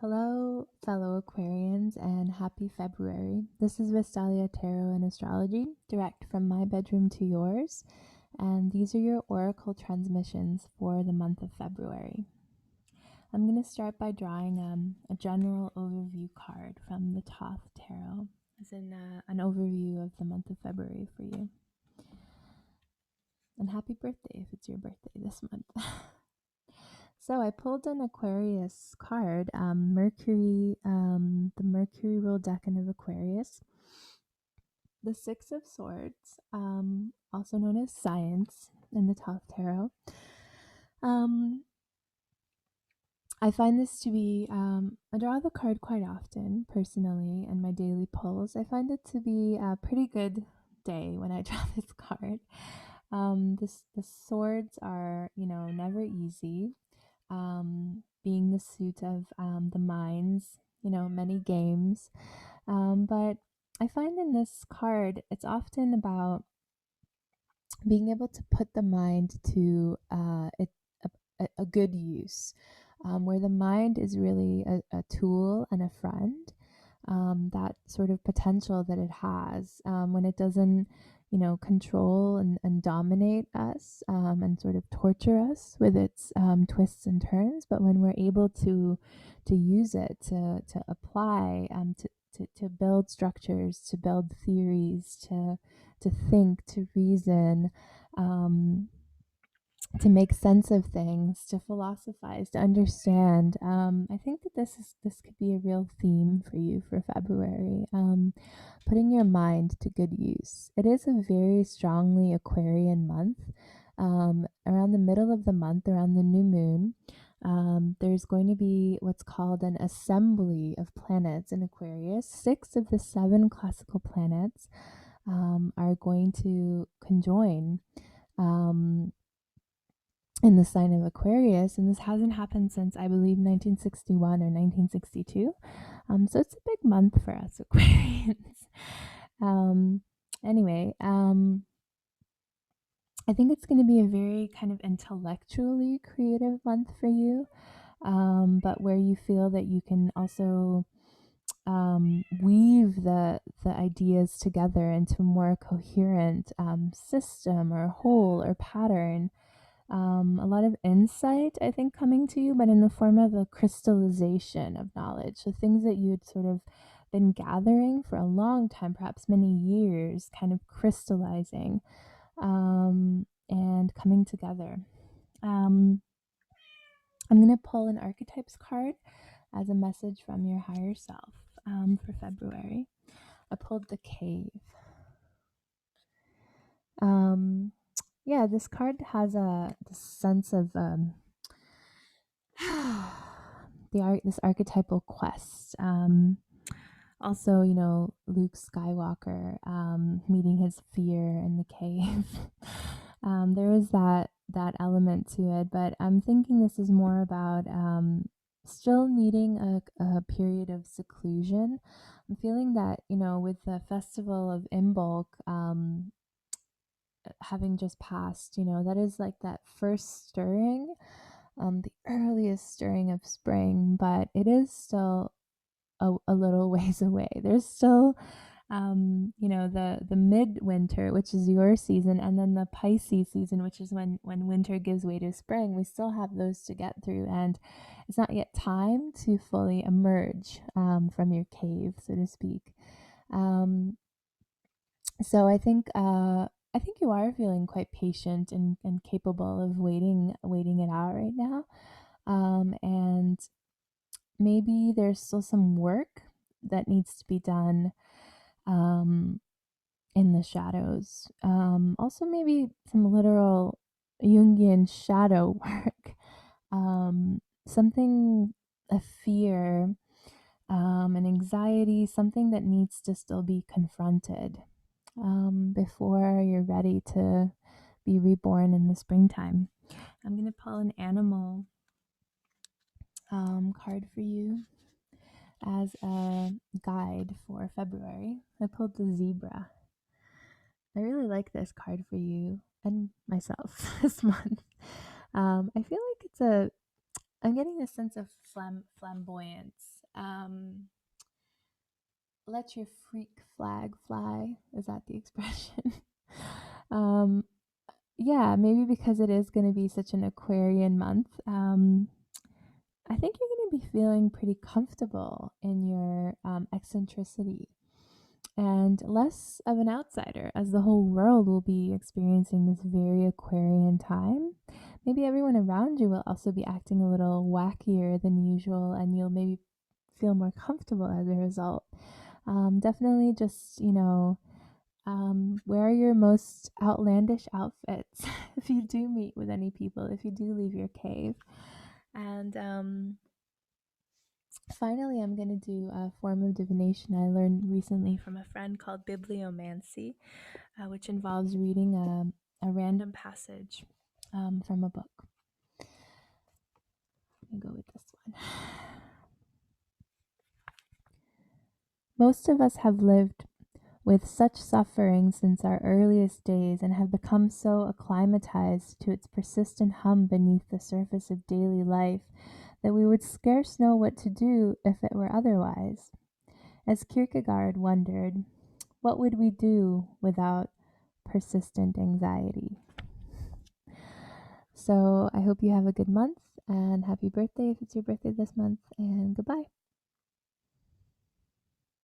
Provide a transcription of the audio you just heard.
Hello, fellow Aquarians, and happy February. This is Vistalia Tarot and Astrology, direct from my bedroom to yours, and these are your oracle transmissions for the month of February. I'm going to start by drawing a general overview card from the Thoth Tarot, as in an overview of the month of February for you. And happy birthday if it's your birthday this month. So I pulled an Aquarius card, Mercury, the Mercury rule decan of Aquarius, the Six of Swords, also known as Science in the Thoth Tarot. I find this to be, I draw the card quite often, personally, in my daily pulls. I find it to be a pretty good day when I draw this card. The swords are, never easy. Being the suit of the minds, many games. But I find in this card, it's often about being able to put the mind to a good use, where the mind is really a tool and a friend. That sort of potential that it has when it doesn't control and dominate us and sort of torture us with its twists and turns, but when we're able to use it to apply to build structures, to build theories, to think, to reason, to make sense of things, to philosophize, to understand. I think that this could be a real theme for you for February. Putting your mind to good use. It is a very strongly Aquarian month. Around the middle of the month, around the new moon, there's going to be what's called an assembly of planets in Aquarius. 6 of the 7 classical planets are going to conjoin in the sign of Aquarius, and this hasn't happened since, I believe, 1961 or 1962. So it's a big month for us Aquarians. Anyway, I think it's going to be a very kind of intellectually creative month for you, but where you feel that you can also weave the ideas together into a more coherent system or whole or pattern. A lot of insight, I think, coming to you, but in the form of a crystallization of knowledge. So things that you'd sort of been gathering for a long time, perhaps many years, kind of crystallizing and coming together. I'm going to pull an archetypes card as a message from your higher self for February. I pulled the cave. Yeah, this card has this sense of this archetypal quest. Also, Luke Skywalker meeting his fear in the cave. There is that element to it, but I'm thinking this is more about still needing a period of seclusion. I'm feeling that, with the festival of Imbolc having just passed, that is like that first stirring, the earliest stirring of spring, but it is still a little ways away. There's still, the midwinter, which is your season, and then the Pisces season, which is when winter gives way to spring. We still have those to get through, and it's not yet time to fully emerge from your cave, so to speak. So I think you are feeling quite patient and capable of waiting it out right now. And maybe there's still some work that needs to be done in the shadows. Also maybe some literal Jungian shadow work. Something, a fear, an anxiety, something that needs to still be confronted before you're ready to be reborn in the springtime. I'm going to pull an animal card for you as a guide for February. I pulled the zebra. I really like this card for you and myself this month. I feel like it's I'm getting a sense of flamboyance. Let your freak flag fly. Is that the expression? um, yeah, maybe because it is going to be such an Aquarian month. I think you're going to be feeling pretty comfortable in your eccentricity and less of an outsider, as the whole world will be experiencing this very Aquarian time. Maybe everyone around you will also be acting a little wackier than usual, and you'll maybe feel more comfortable as a result. Definitely just, wear your most outlandish outfits if you do meet with any people, if you do leave your cave. And finally, I'm going to do a form of divination I learned recently from a friend called bibliomancy, which involves reading a random passage from a book. Let me go with this one. Most of us have lived with such suffering since our earliest days and have become so acclimatized to its persistent hum beneath the surface of daily life that we would scarce know what to do if it were otherwise. As Kierkegaard wondered, what would we do without persistent anxiety? So I hope you have a good month and happy birthday if it's your birthday this month, and goodbye.